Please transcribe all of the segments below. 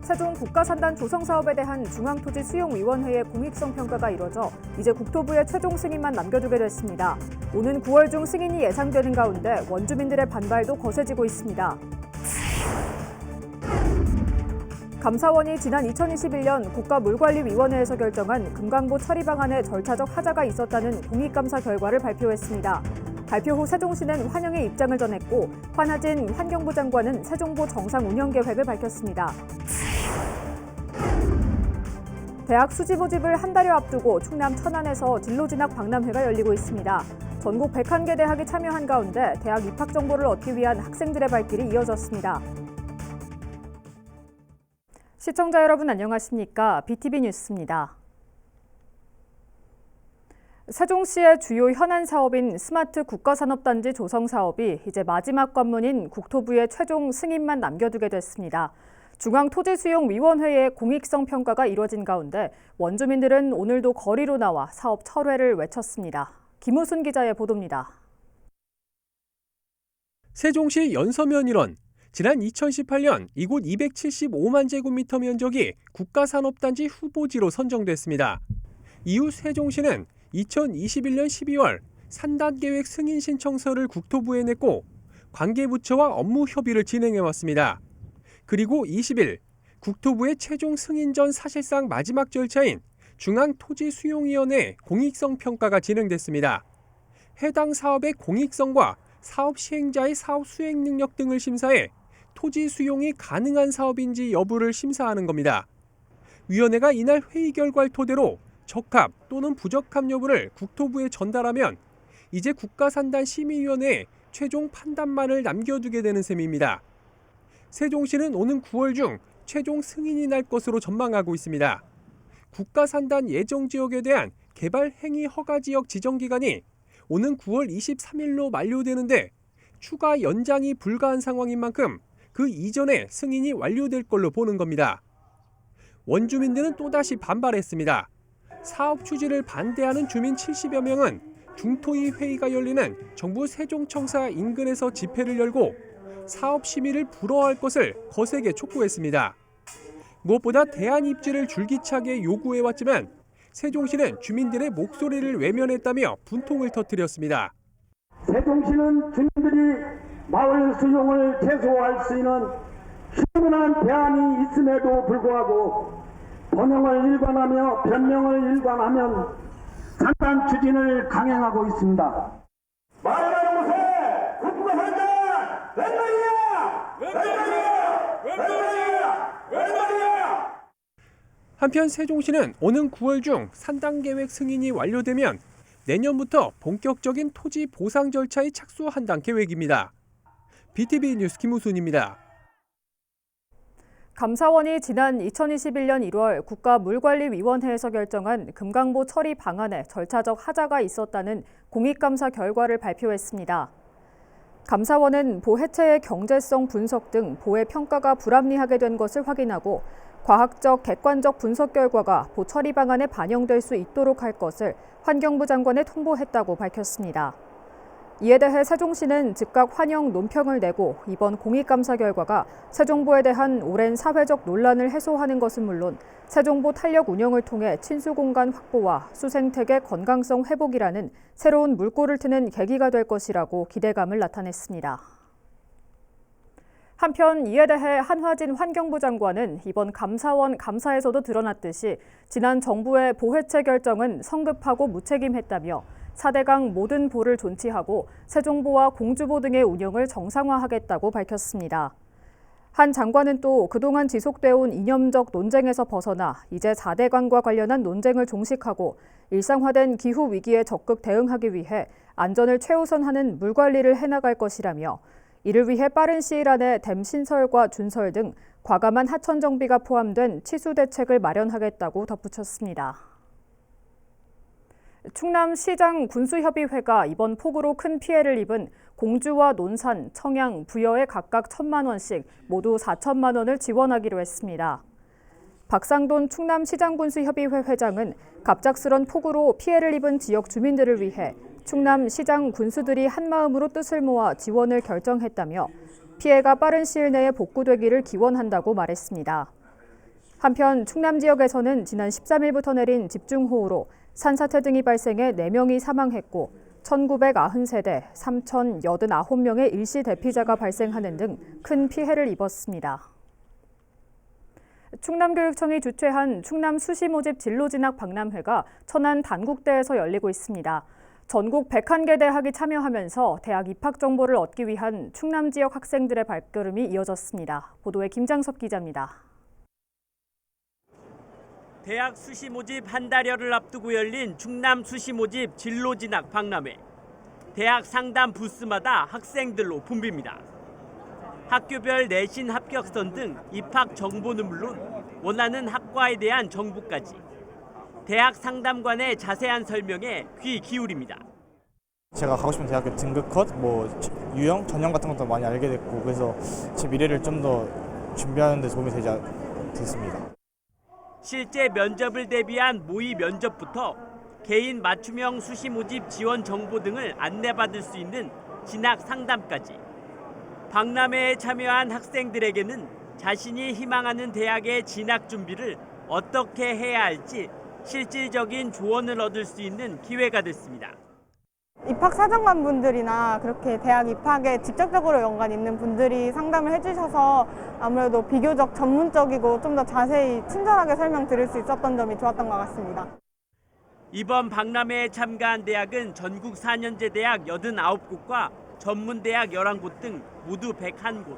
세종 국가산단 조성 사업에 대한 중앙토지수용위원회의 공익성 평가가 이뤄져 이제 국토부의 최종 승인만 남겨두게 됐습니다. 오는 9월 중 승인이 예상되는 가운데 원주민들의 반발도 거세지고 있습니다. 감사원이 지난 2021년 국가물관리위원회에서 결정한 금강보 처리 방안에 절차적 하자가 있었다는 공익감사 결과를 발표했습니다. 발표 후 세종시는 환영의 입장을 전했고 환하진 환경부 장관은 세종보 정상 운영 계획을 밝혔습니다. 대학 수지 모집을 한 달여 앞두고 충남 천안에서 진로진학 박람회가 열리고 있습니다. 전국 101개 대학이 참여한 가운데 대학 입학 정보를 얻기 위한 학생들의 발길이 이어졌습니다. 시청자 여러분 안녕하십니까? BTV 뉴스입니다. 세종시의 주요 현안 사업인 스마트 국가산업단지 조성 사업이 이제 마지막 관문인 국토부의 최종 승인만 남겨두게 됐습니다. 중앙토지수용위원회의 공익성 평가가 이뤄진 가운데 원주민들은 오늘도 거리로 나와 사업 철회를 외쳤습니다. 김우순 기자의 보도입니다. 세종시 연서면 일원, 지난 2018년 이곳 275만 제곱미터 면적이 국가산업단지 후보지로 선정됐습니다. 이후 세종시는 2021년 12월 산단계획 승인 신청서를 국토부에 냈고 관계부처와 업무 협의를 진행해왔습니다. 그리고 20일 국토부의 최종 승인 전 사실상 마지막 절차인 중앙토지수용위원회 공익성 평가가 진행됐습니다. 해당 사업의 공익성과 사업 시행자의 사업 수행 능력 등을 심사해 토지 수용이 가능한 사업인지 여부를 심사하는 겁니다. 위원회가 이날 회의 결과를 토대로 적합 또는 부적합 여부를 국토부에 전달하면 이제 국가산단심의위원회에 최종 판단만을 남겨두게 되는 셈입니다. 세종시는 오는 9월 중 최종 승인이 날 것으로 전망하고 있습니다. 국가산단 예정지역에 대한 개발행위 허가지역 지정기간이 오는 9월 23일로 만료되는데 추가 연장이 불가한 상황인 만큼 그 이전에 승인이 완료될 걸로 보는 겁니다. 원주민들은 또다시 반발했습니다. 사업 추진을 반대하는 주민 70여 명은 중토위 회의가 열리는 정부 세종청사 인근에서 집회를 열고 사업 심의를 불허할 것을 거세게 촉구했습니다. 무엇보다 대안 입지를 줄기차게 요구해왔지만 세종시는 주민들의 목소리를 외면했다며 분통을 터뜨렸습니다. 세종시는 주민들이 마을 수용을 최소화할 수 있는 충분한 대안이 있음에도 불구하고 번영을 일관하며 변명을 일관하면 산단 추진을 강행하고 있습니다. 말하는 곳에 국가산단 웬 말이야! 웬 말이야! 웬 말이야! 웬 말이야! 한편 세종시는 오는 9월 중 산단계획 승인이 완료되면 내년부터 본격적인 토지 보상 절차에 착수한다는 계획입니다. BTV 뉴스 김우순입니다. 감사원이 지난 2021년 1월 국가물관리위원회에서 결정한 금강보 처리 방안에 절차적 하자가 있었다는 공익감사 결과를 발표했습니다. 감사원은 보 해체의 경제성 분석 등 보의 평가가 불합리하게 된 것을 확인하고 과학적, 객관적 분석 결과가 보 처리 방안에 반영될 수 있도록 할 것을 환경부 장관에 통보했다고 밝혔습니다. 이에 대해 세종시는 즉각 환영 논평을 내고 이번 공익감사 결과가 세종보에 대한 오랜 사회적 논란을 해소하는 것은 물론 세종보 탄력 운영을 통해 친수공간 확보와 수생태계 건강성 회복이라는 새로운 물꼬를 트는 계기가 될 것이라고 기대감을 나타냈습니다. 한편 이에 대해 한화진 환경부 장관은 이번 감사원 감사에서도 드러났듯이 지난 정부의 보 해체 결정은 성급하고 무책임했다며 4대강 모든 보를 존치하고 세종보와 공주보 등의 운영을 정상화하겠다고 밝혔습니다. 한 장관은 또 그동안 지속되어 온 이념적 논쟁에서 벗어나 이제 4대강과 관련한 논쟁을 종식하고 일상화된 기후 위기에 적극 대응하기 위해 안전을 최우선하는 물 관리를 해나갈 것이라며 이를 위해 빠른 시일 안에 댐 신설과 준설 등 과감한 하천 정비가 포함된 치수 대책을 마련하겠다고 덧붙였습니다. 충남시장 군수협의회가 이번 폭우로 큰 피해를 입은 공주와 논산, 청양, 부여에 각각 1,000만 원씩 모두 4천만 원을 지원하기로 했습니다. 박상돈 충남시장군수협의회 회장은 갑작스런 폭우로 피해를 입은 지역 주민들을 위해 충남시장 군수들이 한마음으로 뜻을 모아 지원을 결정했다며 피해가 빠른 시일 내에 복구되기를 기원한다고 말했습니다. 한편 충남 지역에서는 지난 13일부터 내린 집중호우로 산사태 등이 발생해 4명이 사망했고 1993세대 3,089명의 일시 대피자가 발생하는 등 큰 피해를 입었습니다. 충남교육청이 주최한 충남 수시 모집 진로 진학 박람회가 천안 단국대에서 열리고 있습니다. 전국 101개 대학이 참여하면서 대학 입학 정보를 얻기 위한 충남 지역 학생들의 발걸음이 이어졌습니다. 보도에 김장섭 기자입니다. 대학 수시 모집 한 달여를 앞두고 열린 충남 수시 모집 진로 진학 박람회. 대학 상담 부스마다 학생들로 붐빕니다. 학교별 내신 합격선 등 입학 정보는 물론 원하는 학과에 대한 정보까지 대학 상담관의 자세한 설명에 귀 기울입니다. 제가 가고 싶은 대학교 등급 컷, 유형, 전형 같은 것도 많이 알게 됐고 그래서 제 미래를 좀 더 준비하는 데 도움이 됐습니다. 실제 면접을 대비한 모의 면접부터 개인 맞춤형 수시 모집 지원 정보 등을 안내받을 수 있는 진학 상담까지 박람회에 참여한 학생들에게는 자신이 희망하는 대학의 진학 준비를 어떻게 해야 할지 실질적인 조언을 얻을 수 있는 기회가 됐습니다. 입학 사정관 분들이나 그렇게 대학 입학에 직접적으로 연관 있는 분들이 상담을 해주셔서 아무래도 비교적 전문적이고 좀 더 자세히 친절하게 설명 드릴 수 있었던 점이 좋았던 것 같습니다. 이번 박람회에 참가한 대학은 전국 4년제 대학 89곳과 전문대학 11곳 등 모두 101곳.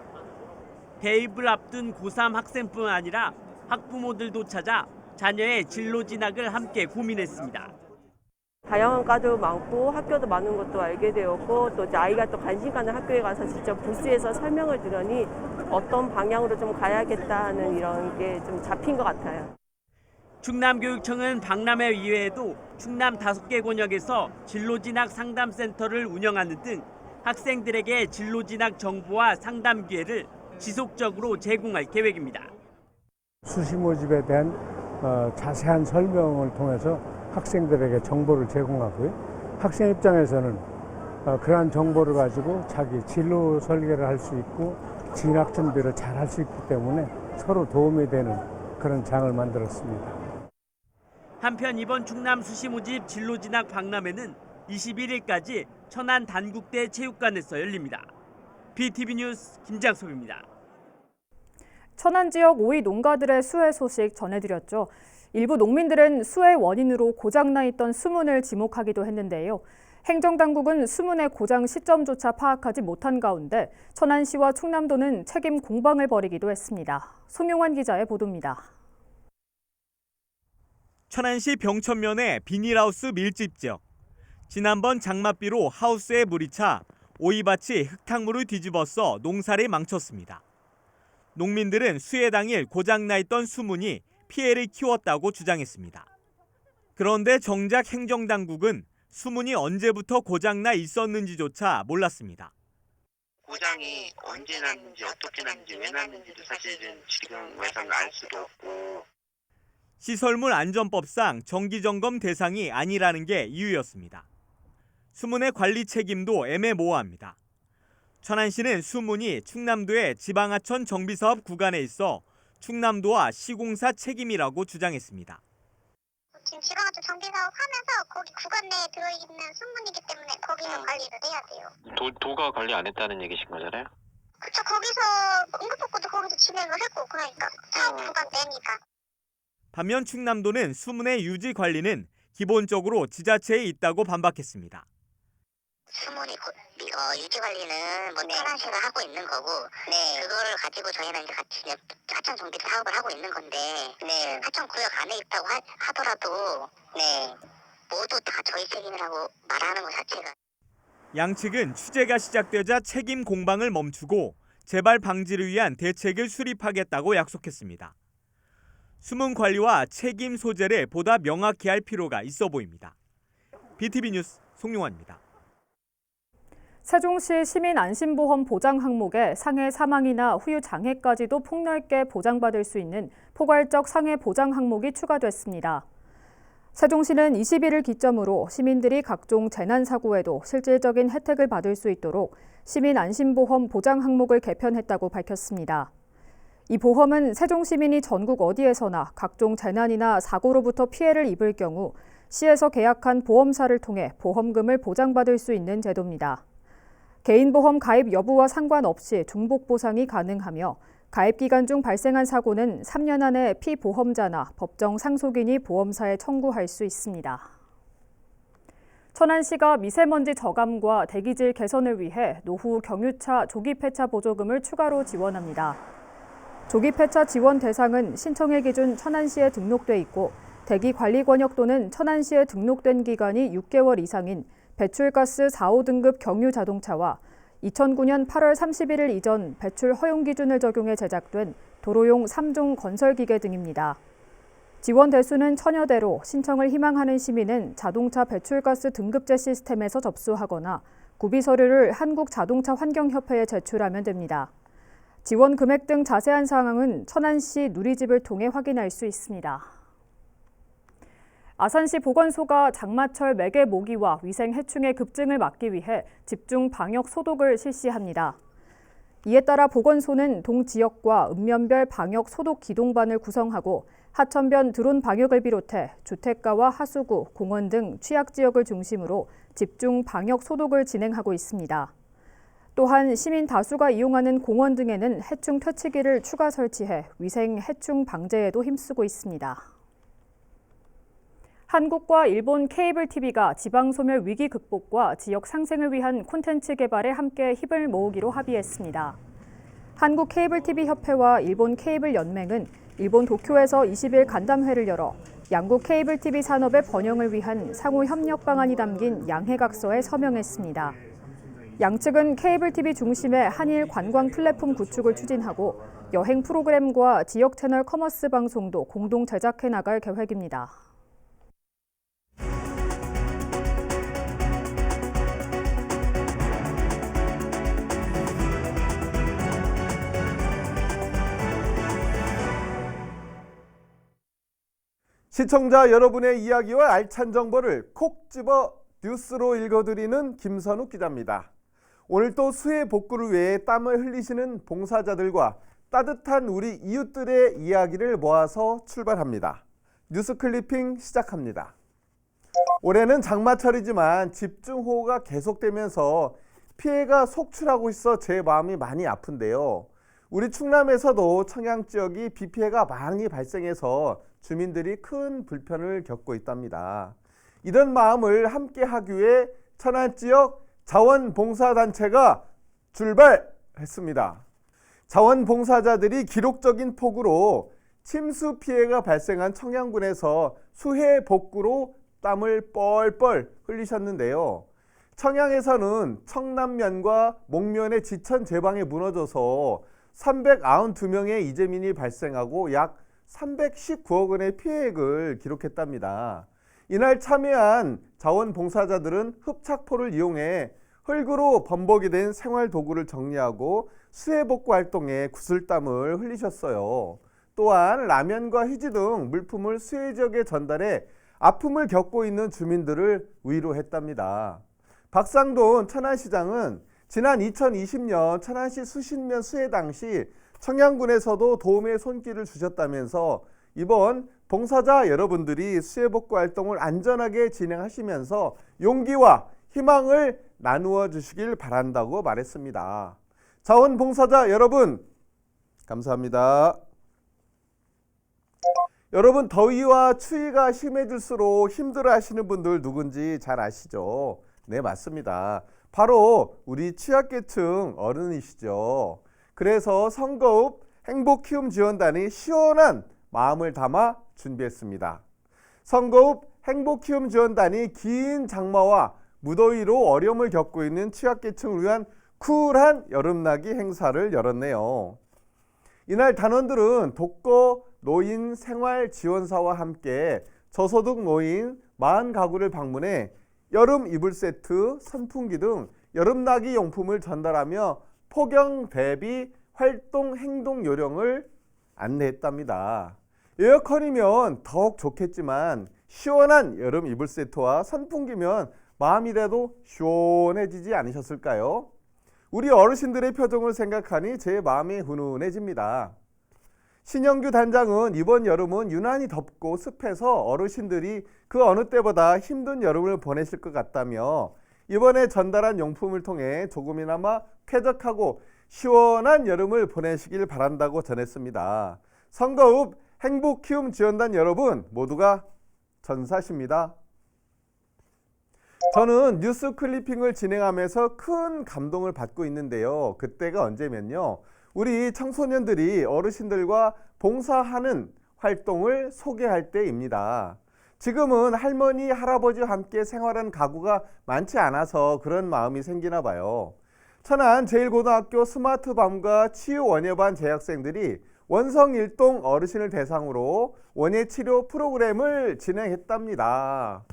대입을 앞둔 고3 학생뿐 아니라 학부모들도 찾아 자녀의 진로 진학을 함께 고민했습니다. 다양한 과도 많고 학교도 많은 것도 알게 되었고 또 이제 아이가 또 관심 가는 학교에 가서 직접 부스에서 설명을 들으니 어떤 방향으로 좀 가야겠다 하는 이런 게 좀 잡힌 것 같아요. 충남교육청은 박람회 이외에도 충남 5개 권역에서 진로진학 상담센터를 운영하는 등 학생들에게 진로진학 정보와 상담 기회를 지속적으로 제공할 계획입니다. 수시 모집에 대한 자세한 설명을 통해서 학생들에게 정보를 제공하고요. 학생 입장에서는 그러한 정보를 가지고 자기 진로 설계를 할 수 있고 진학 준비를 잘 할 수 있기 때문에 서로 도움이 되는 그런 장을 만들었습니다. 한편 이번 충남 수시 모집 진로 진학 박람회는 21일까지 천안 단국대 체육관에서 열립니다. BTV 뉴스 김장섭입니다. 천안 지역 5위 농가들의 수해 소식 전해드렸죠. 일부 농민들은 수해 원인으로 고장나 있던 수문을 지목하기도 했는데요. 행정당국은 수문의 고장 시점조차 파악하지 못한 가운데 천안시와 충남도는 책임 공방을 벌이기도 했습니다. 송용환 기자의 보도입니다. 천안시 병천면의 비닐하우스 밀집 지역. 지난번 장맛비로 하우스에 물이 차 오이밭이 흙탕물을 뒤집어서 농사를 망쳤습니다. 농민들은 수해 당일 고장나 있던 수문이 피해를 키웠다고 주장했습니다. 그런데 정작 행정당국은 수문이 언제부터 고장나 있었는지조차 몰랐습니다. 고장이 언제 났는지 어떻게 났는지 왜 났는지도 사실은 지금에서는 알 수도 없고. 시설물 안전법상 정기점검 대상이 아니라는 게 이유였습니다. 수문의 관리 책임도 애매모호합니다. 천안시는 수문이 충남도의 지방하천 정비사업 구간에 있어 충남도와 시공사 책임이라고 주장했습니다. 지금 지방하천 정비사업 하면서 거기 구간 내에 들어있는 수문이기 때문에 거기는 관리를 해야 돼요. 도가 관리 안 했다는 얘기신 거잖아요? 그쵸, 거기서 응급복구도 거기서 진행을 했고 그러니까 사업 구간 내니까. 반면 충남도는 수문의 유지 관리는 기본적으로 지자체에 있다고 반박했습니다. 수문이 유지 관리는 천안시가 하고 있는 거고, 그거를 가지고 저희는 이제 같이 하천 정비 사업을 하고 있는 건데, 하천 구역 안에 있다고 하더라도, 모두 다 저희 책임이라고 말하는 것 자체가. 양측은 취재가 시작되자 책임 공방을 멈추고 재발 방지를 위한 대책을 수립하겠다고 약속했습니다. 수문 관리와 책임 소재를 보다 명확히 할 필요가 있어 보입니다. BTV 뉴스 송용환입니다. 세종시 시민 안심보험 보장 항목에 상해 사망이나 후유 장애까지도 폭넓게 보장받을 수 있는 포괄적 상해 보장 항목이 추가됐습니다. 세종시는 21일 기점으로 시민들이 각종 재난사고에도 실질적인 혜택을 받을 수 있도록 시민 안심보험 보장 항목을 개편했다고 밝혔습니다. 이 보험은 세종 시민이 전국 어디에서나 각종 재난이나 사고로부터 피해를 입을 경우 시에서 계약한 보험사를 통해 보험금을 보장받을 수 있는 제도입니다. 개인보험 가입 여부와 상관없이 중복 보상이 가능하며 가입 기간 중 발생한 사고는 3년 안에 피보험자나 법정 상속인이 보험사에 청구할 수 있습니다. 천안시가 미세먼지 저감과 대기질 개선을 위해 노후 경유차 조기 폐차 보조금을 추가로 지원합니다. 조기 폐차 지원 대상은 신청일 기준 천안시에 등록돼 있고 대기 관리 권역 또는 천안시에 등록된 기간이 6개월 이상인 배출가스 4, 5등급 경유 자동차와 2009년 8월 31일 이전 배출 허용 기준을 적용해 제작된 도로용 3종 건설기계 등입니다. 지원 대수는 1000여 대로 신청을 희망하는 시민은 자동차 배출가스 등급제 시스템에서 접수하거나 구비 서류를 한국자동차환경협회에 제출하면 됩니다. 지원 금액 등 자세한 사항은 천안시 누리집을 통해 확인할 수 있습니다. 아산시 보건소가 장마철 매개 모기와 위생 해충의 급증을 막기 위해 집중 방역 소독을 실시합니다. 이에 따라 보건소는 동지역과 읍면별 방역 소독 기동반을 구성하고 하천변 드론 방역을 비롯해 주택가와 하수구, 공원 등 취약지역을 중심으로 집중 방역 소독을 진행하고 있습니다. 또한 시민 다수가 이용하는 공원 등에는 해충 퇴치기를 추가 설치해 위생 해충 방제에도 힘쓰고 있습니다. 한국과 일본 케이블 TV가 지방 소멸 위기 극복과 지역 상생을 위한 콘텐츠 개발에 함께 힘을 모으기로 합의했습니다. 한국 케이블 TV 협회와 일본 케이블 연맹은 일본 도쿄에서 20일 간담회를 열어 양국 케이블 TV 산업의 번영을 위한 상호 협력 방안이 담긴 양해각서에 서명했습니다. 양측은 케이블 TV 중심의 한일 관광 플랫폼 구축을 추진하고 여행 프로그램과 지역 채널 커머스 방송도 공동 제작해 나갈 계획입니다. 시청자 여러분의 이야기와 알찬 정보를 콕 집어 뉴스로 읽어드리는 김선욱 기자입니다. 오늘 또 수해 복구를 위해 땀을 흘리시는 봉사자들과 따뜻한 우리 이웃들의 이야기를 모아서 출발합니다. 뉴스 클리핑 시작합니다. 올해는 장마철이지만 집중호우가 계속되면서 피해가 속출하고 있어 제 마음이 많이 아픈데요. 우리 충남에서도 청양 지역이 비 피해가 많이 발생해서 주민들이 큰 불편을 겪고 있답니다. 이런 마음을 함께 하기 위해 천안 지역 자원봉사단체가 출발했습니다. 자원봉사자들이 기록적인 폭우로 침수 피해가 발생한 청양군에서 수해 복구로 땀을 뻘뻘 흘리셨는데요. 청양에서는 청남면과 목면의 지천 제방이 무너져서 392명의 이재민이 발생하고 약 319억 원의 피해액을 기록했답니다. 이날 참여한 자원봉사자들은 흡착포를 이용해 흙으로 범벅이 된 생활도구를 정리하고 수해복구 활동에 구슬땀을 흘리셨어요. 또한 라면과 휴지 등 물품을 수해 지역에 전달해 아픔을 겪고 있는 주민들을 위로했답니다. 박상돈 천안시장은 지난 2020년 천안시 수신면 수해 당시 청양군에서도 도움의 손길을 주셨다면서 이번 봉사자 여러분들이 수해복구 활동을 안전하게 진행하시면서 용기와 희망을 나누어 주시길 바란다고 말했습니다. 자원봉사자 여러분, 감사합니다. 여러분, 더위와 추위가 심해질수록 힘들어하시는 분들 누군지 잘 아시죠? 네, 맞습니다. 바로 우리 취약계층 어른이시죠. 그래서 성거읍 행복키움지원단이 시원한 마음을 담아 준비했습니다. 성거읍 행복키움지원단이 긴 장마와 무더위로 어려움을 겪고 있는 취약계층을 위한 쿨한 여름나기 행사를 열었네요. 이날 단원들은 독거 노인 생활지원사와 함께 저소득 노인 40가구를 방문해 여름 이불 세트, 선풍기 등 여름나기 용품을 전달하며 폭염 대비 활동 행동 요령을 안내했답니다. 에어컨이면 더욱 좋겠지만 시원한 여름 이불 세트와 선풍기면 마음이라도 시원해지지 않으셨을까요? 우리 어르신들의 표정을 생각하니 제 마음이 훈훈해집니다. 신영규 단장은 이번 여름은 유난히 덥고 습해서 어르신들이 그 어느 때보다 힘든 여름을 보내실 것 같다며 이번에 전달한 용품을 통해 조금이나마 쾌적하고 시원한 여름을 보내시길 바란다고 전했습니다. 선거읍 행복키움지원단 여러분 모두가 전사십니다. 저는 뉴스 클리핑을 진행하면서 큰 감동을 받고 있는데요. 그때가 언제면요. 우리 청소년들이 어르신들과 봉사하는 활동을 소개할 때입니다. 지금은 할머니, 할아버지와 함께 생활한 가구가 많지 않아서 그런 마음이 생기나 봐요. 천안 제1고등학교 스마트밤과 치유원예반 재학생들이 원성일동 어르신을 대상으로 원예치료 프로그램을 진행했답니다.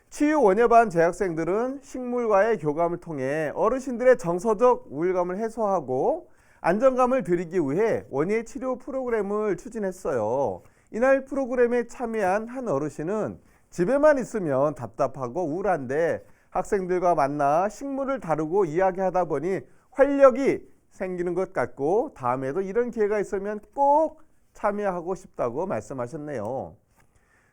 치유원예반 재학생들은 식물과의 교감을 통해 어르신들의 정서적 우울감을 해소하고 안정감을 드리기 위해 원예치료 프로그램을 추진했어요. 이날 프로그램에 참여한 한 어르신은 집에만 있으면 답답하고 우울한데 학생들과 만나 식물을 다루고 이야기하다 보니 활력이 생기는 것 같고 다음에도 이런 기회가 있으면 꼭 참여하고 싶다고 말씀하셨네요.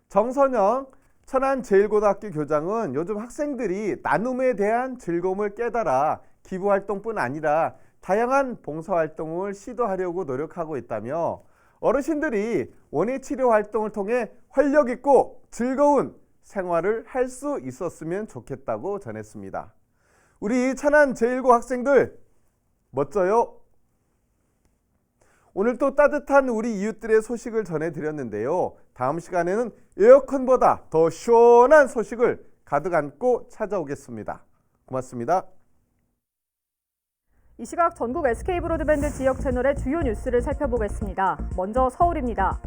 정선영 천안 제1고등학교 교장은 요즘 학생들이 나눔에 대한 즐거움을 깨달아 기부활동뿐 아니라 다양한 봉사활동을 시도하려고 노력하고 있다며 어르신들이 원예치료 활동을 통해 활력 있고 즐거운 생활을 할 수 있었으면 좋겠다고 전했습니다. 우리 천안 제1고 학생들 멋져요. 오늘 또 따뜻한 우리 이웃들의 소식을 전해드렸는데요. 다음 시간에는 에어컨보다 더 시원한 소식을 가득 안고 찾아오겠습니다. 고맙습니다. 이 시각 전국 SK브로드밴드 지역 채널의 주요 뉴스를 살펴보겠습니다. 먼저 서울입니다.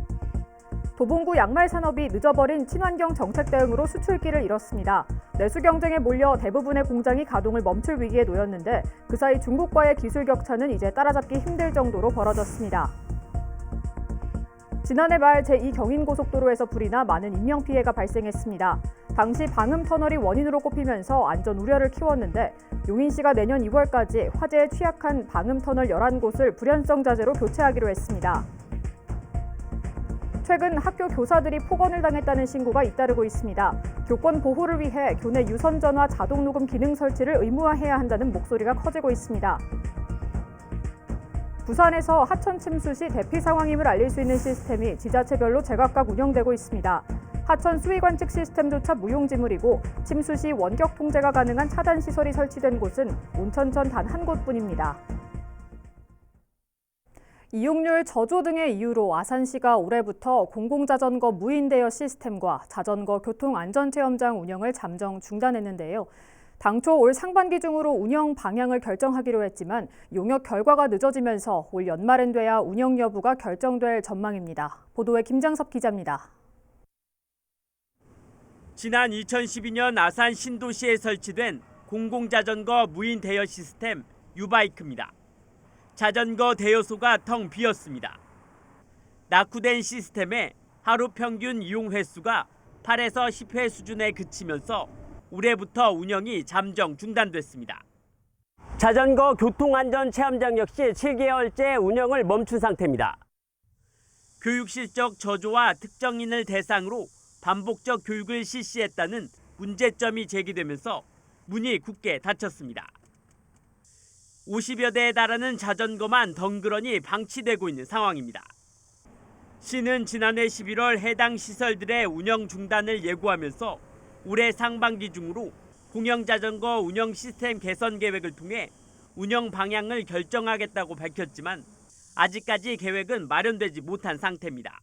도봉구 양말 산업이 늦어버린 친환경 정책 대응으로 수출기를 잃었습니다. 내수 경쟁에 몰려 대부분의 공장이 가동을 멈출 위기에 놓였는데 그 사이 중국과의 기술 격차는 이제 따라잡기 힘들 정도로 벌어졌습니다. 지난해 말 제2경인고속도로에서 불이 나 많은 인명피해가 발생했습니다. 당시 방음터널이 원인으로 꼽히면서 안전 우려를 키웠는데 용인시가 내년 2월까지 화재에 취약한 방음터널 11곳을 불연성 자재로 교체하기로 했습니다. 최근 학교 교사들이 폭언을 당했다는 신고가 잇따르고 있습니다. 교권 보호를 위해 교내 유선전화 자동 녹음 기능 설치를 의무화해야 한다는 목소리가 커지고 있습니다. 부산에서 하천 침수 시 대피 상황임을 알릴 수 있는 시스템이 지자체별로 제각각 운영되고 있습니다. 하천 수위 관측 시스템조차 무용지물이고 침수 시 원격 통제가 가능한 차단 시설이 설치된 곳은 온천천 단 한 곳뿐입니다. 이용률 저조 등의 이유로 아산시가 올해부터 공공자전거 무인 대여 시스템과 자전거 교통안전체험장 운영을 잠정 중단했는데요. 당초 올 상반기 중으로 운영 방향을 결정하기로 했지만 용역 결과가 늦어지면서 올 연말엔 돼야 운영 여부가 결정될 전망입니다. 보도에 김장섭 기자입니다. 지난 2012년 아산 신도시에 설치된 공공자전거 무인 대여 시스템 유바이크입니다. 자전거 대여소가 텅 비었습니다. 낙후된 시스템에 하루 평균 이용 횟수가 8에서 10회 수준에 그치면서 올해부터 운영이 잠정 중단됐습니다. 자전거 교통안전체험장 역시 7개월째 운영을 멈춘 상태입니다. 교육 실적 저조와 특정인을 대상으로 반복적 교육을 실시했다는 문제점이 제기되면서 문이 굳게 닫혔습니다. 50여 대에 달하는 자전거만 덩그러니 방치되고 있는 상황입니다. 시는 지난해 11월 해당 시설들의 운영 중단을 예고하면서 올해 상반기 중으로 공영자전거 운영 시스템 개선 계획을 통해 운영 방향을 결정하겠다고 밝혔지만 아직까지 계획은 마련되지 못한 상태입니다.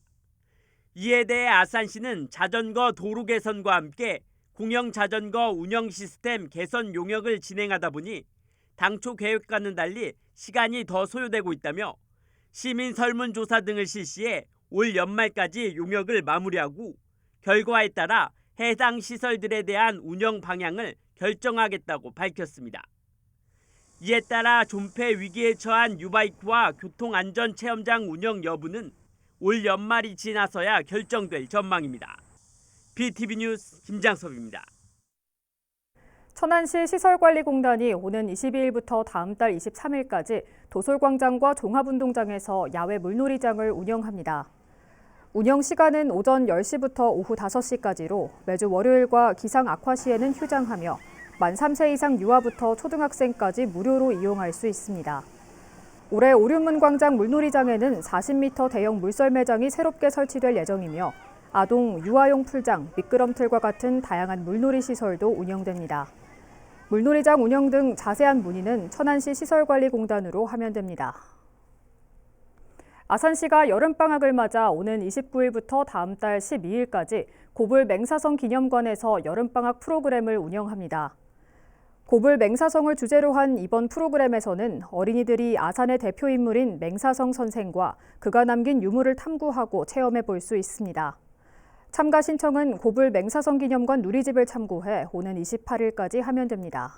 이에 대해 아산시는 자전거 도로 개선과 함께 공영자전거 운영 시스템 개선 용역을 진행하다 보니 당초 계획과는 달리 시간이 더 소요되고 있다며 시민 설문조사 등을 실시해 올 연말까지 용역을 마무리하고 결과에 따라 해당 시설들에 대한 운영 방향을 결정하겠다고 밝혔습니다. 이에 따라 존폐 위기에 처한 유바이크와 교통안전체험장 운영 여부는 올 연말이 지나서야 결정될 전망입니다. BTV 뉴스 김장섭입니다. 천안시 시설관리공단이 오는 22일부터 다음 달 23일까지 도솔광장과 종합운동장에서 야외 물놀이장을 운영합니다. 운영 시간은 오전 10시부터 오후 5시까지로 매주 월요일과 기상 악화 시에는 휴장하며 만 3세 이상 유아부터 초등학생까지 무료로 이용할 수 있습니다. 올해 오륜문광장 물놀이장에는 40m 대형 물썰 매장이 새롭게 설치될 예정이며 아동 유아용 풀장, 미끄럼틀과 같은 다양한 물놀이 시설도 운영됩니다. 물놀이장 운영 등 자세한 문의는 천안시 시설관리공단으로 하면 됩니다. 아산시가 여름방학을 맞아 오는 29일부터 다음 달 12일까지 고불 맹사성 기념관에서 여름방학 프로그램을 운영합니다. 고불 맹사성을 주제로 한 이번 프로그램에서는 어린이들이 아산의 대표 인물인 맹사성 선생과 그가 남긴 유물을 탐구하고 체험해 볼 수 있습니다. 참가 신청은 고불 맹사성 기념관 누리집을 참고해 오는 28일까지 하면 됩니다.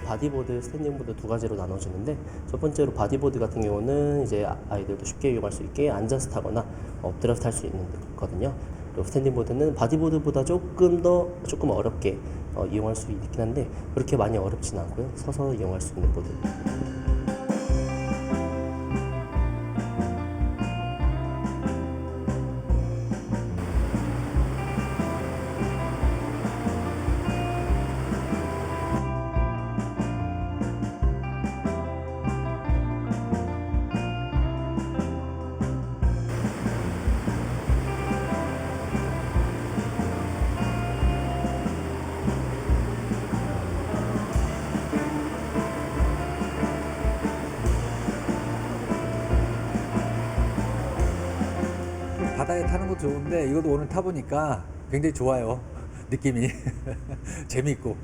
바디보드, 스탠딩보드 두 가지로 나눠지는데 첫 번째로 바디보드 같은 경우는 이제 아이들도 쉽게 이용할 수 있게 앉아서 타거나 엎드려서 탈 수 있는 거거든요. 그리고 스탠딩보드는 바디보드보다 조금 어렵게 이용할 수 있긴 한데 그렇게 많이 어렵진 않고요. 서서 이용할 수 있는 보드. 바다에 타는 것도 좋은데 이것도 오늘 타보니까 굉장히 좋아요. 느낌이 재미있고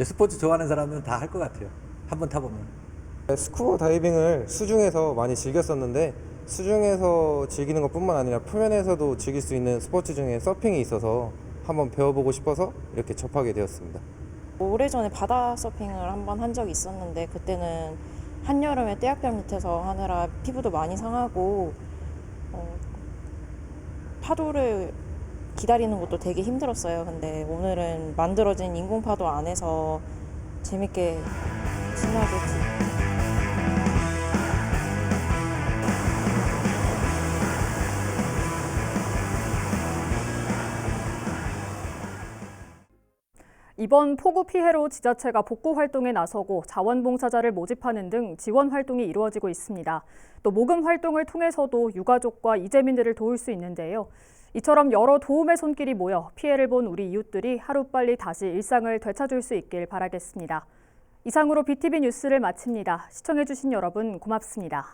스포츠 좋아하는 사람은 다 할 것 같아요. 한번 타보면. 스쿠버 다이빙을 수중에서 많이 즐겼었는데 수중에서 즐기는 것뿐만 아니라 표면에서도 즐길 수 있는 스포츠 중에 서핑이 있어서 한번 배워보고 싶어서 이렇게 접하게 되었습니다. 오래전에 바다 서핑을 한번 한 적이 있었는데 그때는 한여름에 떼약볕 밑에서 하느라 피부도 많이 상하고 파도를 기다리는 것도 되게 힘들었어요. 근데 오늘은 만들어진 인공파도 안에서 재밌게 신나게 이번 폭우 피해로 지자체가 복구 활동에 나서고 자원봉사자를 모집하는 등 지원 활동이 이루어지고 있습니다. 또 모금 활동을 통해서도 유가족과 이재민들을 도울 수 있는데요. 이처럼 여러 도움의 손길이 모여 피해를 본 우리 이웃들이 하루빨리 다시 일상을 되찾을 수 있길 바라겠습니다. 이상으로 BTV 뉴스를 마칩니다. 시청해주신 여러분 고맙습니다.